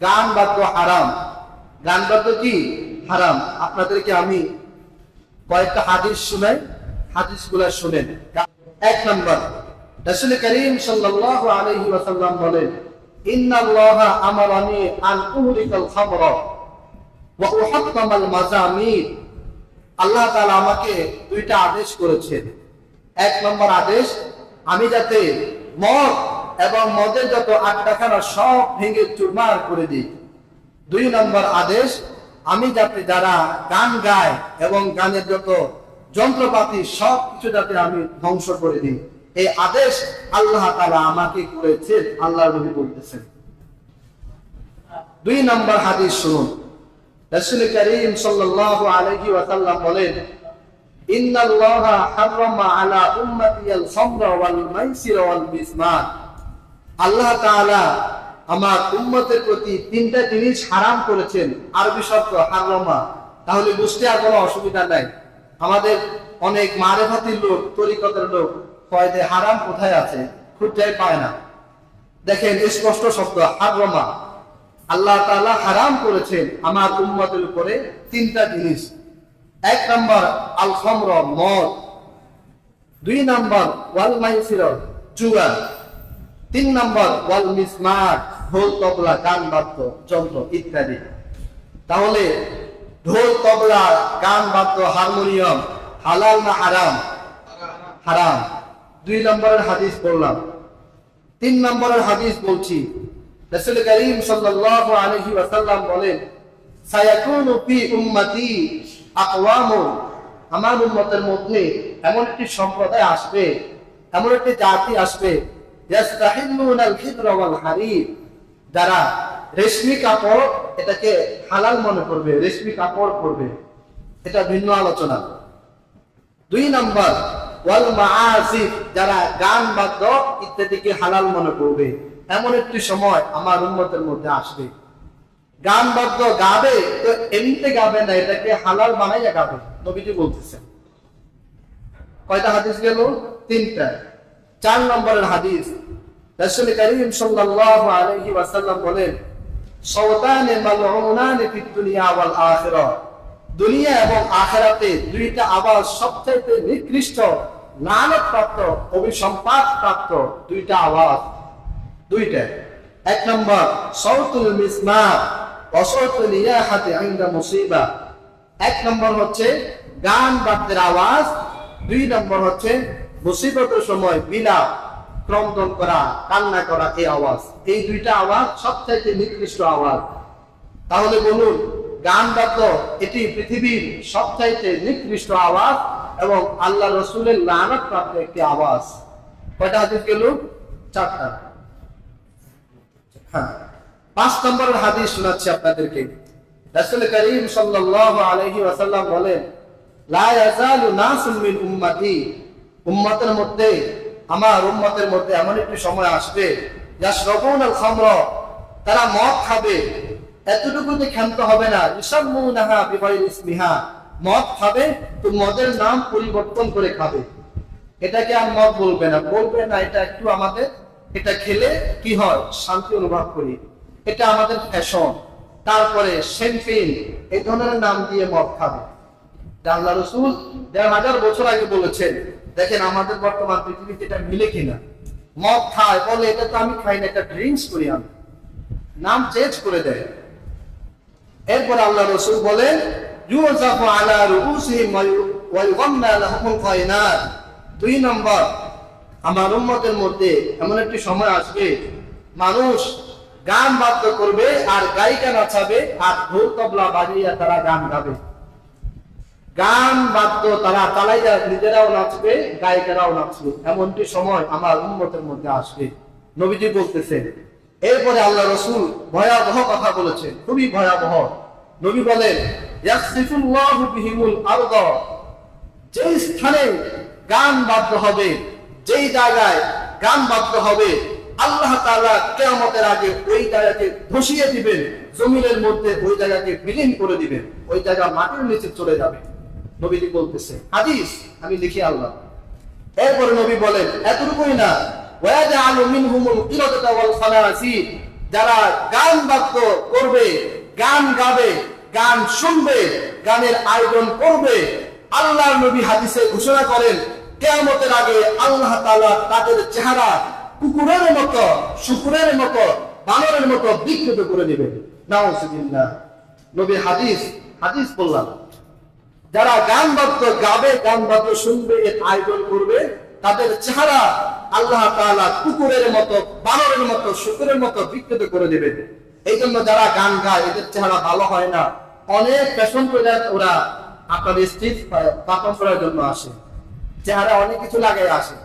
গান বাদ্য হারাম। গান বাদ্য কি হারাম। আপনাদেরকে আমি কয়েকটা হাদিস শুনাই, হাদিসগুলো শুনেন। এক নম্বর, রাসূল করিম সাল্লাল্লাহু আলাইহি ওয়াসাল্লাম বলেন, ইন্নাল্লাহা আমারানি আন উহরিকাল খামরা ওয়া উহাত্তামাল মাজামির। আল্লাহ তাআলা আমাকে দুইটা আদেশ করেছেন। এক নম্বর আদেশ, আমি যাতে মদ এবং মদের যত আড্ডাখানা সব ভেঙে চুরমার করে দিই। দুই নম্বর আদেশ, আমি যাতে যারা গান গায় এবং গানের যত যন্ত্রপাতি সব কিছু যাতে আমি ধ্বংস করে দিই। এই আদেশ আল্লাহ তাআলা আমাকে করেছেন, আল্লাহর নবী বলতেছেন। দুই নম্বর হাদিস শুনুন, রাসূল করিম সাল্লাল্লাহু আলাইহি ওয়াসাল্লাম বলেন, ইন্নাল্লাহা হারামা আলা উম্মতি আল খামরা ওয়াল মাইসির ওয়াল মিজমার। আল্লাহ তাআলা আমার উম্মতের প্রতি তিনটা জিনিস হারাম করেছেন। আরবি শব্দ হারামা, তাহলে বুঝতে আর কোনো অসুবিধা নাই। আমাদের অনেক মারেফাতি লোক, তরিকতের লোক কয়দে হারাম কোথায় আছে খুঁজে পায় না। দেখেন স্পষ্ট শব্দ হারামা, আল্লাহ তাআলা হারাম করেছেন আমার উম্মতের উপরে তিনটা জিনিস। এক নম্বর আল খামর, মদ। দুই নম্বর ওয়াল মাইসির, জুয়া। তিন নম্বর ওয়াল মিজমার, ঢোল তবলা গান বাদ্য যন্ত্র ইত্যাদি। তাহলে ঢোল তবলা গান বাদ্য হারমোনিয়াম হালাল না হারাম? হারাম। দুই নম্বরের হাদিস বললাম। তিন নম্বরের হাদিস বলছি, রাসূল করিম সাল্লাল্লাহু আলাইহি ওয়াসাল্লাম বলেন, সায়াকুনু ফি উম্মতি আকওয়ামুন। আমার উম্মতের মধ্যে এমন একটি সম্প্রদায় আসবে, এমন একটি জাতি আসবে, ইয়াস্তাহিল্লুনাল খিদরা ওয়াল হারির। যারা রেশমি কাপড় এটাকে হালাল মনে করবে, রেশমি কাপড় পরবে। এটা ভিন্ন আলোচনা। দুই নম্বর ওয়াল মাআসিফ, যারা গান বাদ্য ইত্যাদিকে হালাল মনে করবে। এমন একটি সময় আমার উম্মতের মধ্যে আসবে, গান বাদ্য গাবে তো এমনিতে গাবে না, এটাকে হালাল বানাইয়া গাবে। নবীজি বলতেছেন। কয়টা হাদিস গেল? তিনটা। চার নম্বরের হাদিস, রাসূল করিম সাল্লাল্লাহু আলাইহি ওয়াসাল্লাম বলেন, সাওতানে মালউনানে ফিদ দুনিয়া ওয়াল আখিরাহ। দুনিয়া এবং আখিরাতে দুইটা আওয়াজ সবচেয়ে নিকৃষ্ট, লানত প্রাপ্ত, অভিসম্পাত প্রাপ্ত দুইটা আওয়াজ। দুইটা। এক নম্বর সাউতুল মিজমার ওয়া সাউতুল ইয়াহাতি ইনদা মুসিবা। এক নম্বর হচ্ছে গান বাদ্যের আওয়াজ। দুই নম্বর হচ্ছে মুসিবতের সময় বিলাপ, ক্রন্দন করা, কান্না করা, এই আওয়াজ। এই দুইটা আওয়াজ সবচাইতে নিকৃষ্ট আওয়াজ। তাহলে বলুন, গান বাদ্য এটি পৃথিবীর সবচাইতে নিকৃষ্ট আওয়াজ এবং আল্লাহ রাসূলের লানত প্রাপ্ত একটি আওয়াজ। কয়টা হাদিস গেল? চারটা। হ্যাঁ, পাঁচ নম্বরের হাদিস শোনাচ্ছি আপনাদেরকে। রাসূল করিম সাল্লাল্লাহু আলাইহি ওয়াসাল্লাম বলেন, লা ইয়াজালু নাসুম মিন উম্মতি। উম্মতের মধ্যে, আমার উম্মতের মধ্যে এমন একটি সময় আসবে, ইয়াশরাবুনাল খামরা, তারা মদ খাবে। এতটুকুতে ক্ষান্ত হবে না, ইসাম্মুনাহা বিগাইরি ইসমিহা, মদ খাবে তো মদের নাম পরিবর্তন করে খাবে। এটাকে আর মদ বলবে না, বলবে না এটা একটু আমাদের, এটা খেলে কি হয় শান্তি অনুভব করি, এটা আমাদের ফ্যাশন। তারপরে শ্যাম্পেন, এই ধরনের নাম দিয়ে মদ খাবে। আল্লাহ রাসূল ১৫০০ বছর আগে বলেছেন। দেখেন আমাদের বর্তমান পৃথিবীতে এটা মিলে কিনা। মদ খায়, বলে এটা তো আমি খাই না, এটা ড্রিঙ্কস করি আমি, নাম চেঞ্জ করে দেয়। এরপর আল্লাহ রাসূল বলেন, ইউযাফু আলা রুউসিহিম ওয়া ইউগান্না লাহুমুল কায়নাত। দুই নম্বর, আমার উম্মতের মধ্যে এমন একটি সময় আসবে, মানুষ গান বাদ্য করবে আর গায়িকা নাচাবে আর ঢোল তবলা বাজিয়ে তারা গান গাবে। গান বাদ্য তারা চালাইয়া নিজেরাও নাচবে, গায়িকারাও নাচবে। এমনটি সময় আমার উম্মতের মধ্যে আসবে, নবীজি বলতেছেন। এরপরে আল্লাহ রাসূল ভয়াবহ কথা বলেছেন, খুবই ভয়াবহ। নবী বলেন, ইয়াখসিফুল্লাহু বিহিমুল আরদ। যেই স্থানে গান বাদ্য হবে, যেই জায়গায় গান বাদ্য হবে, আল্লাহ তাআলা কিয়ামতের আগে ওই জায়গাকে ধসিয়ে দিবেন, জমিনের মধ্যে ওই জায়গাকে বিলীন করে দিবেন, ওই জায়গা মাটির নিচে চলে যাবে। নবীজি বলতেছে, হাদিস আমি লিখি আল্লাহ। এরপরে নবী বলেন, এতটুকুই না, ওয়াজআলু মিনহুমুল কিরাদাতা ওয়াল খানাসির। যারা গান বাদ্য করবে, গান গাবে, গান শুনবে, গানের আয়োজন করবে, আল্লাহর নবী হাদিসে ঘোষণা করেন কিয়ামতের আগে আল্লাহ তাআলা তাদের চেহারা কুকুরের মতো, শুকুরের মতো, বানরের মতো বিকৃত করে দিবেন। নাউজুবিল্লাহ। নবী হাদিস বললাম, যারা গান বাদ্য গাবে, গান বাদ্য শুনবে, এর আয়োজন করবে, তাদের চেহারা আল্লাহ তাআলা কুকুরের মতো, বানরের মতো, শুকুরের মতো বিকৃত করে দিবেন। এই জন্য যারা গান গায় এদের চেহারা ভালো হয় না। অনেক ফ্যাশন করে ওরা আপনার স্টেজ পারফর্ম করার জন্য আসে, চেহারা অনেক কিছু লাগাই আসে।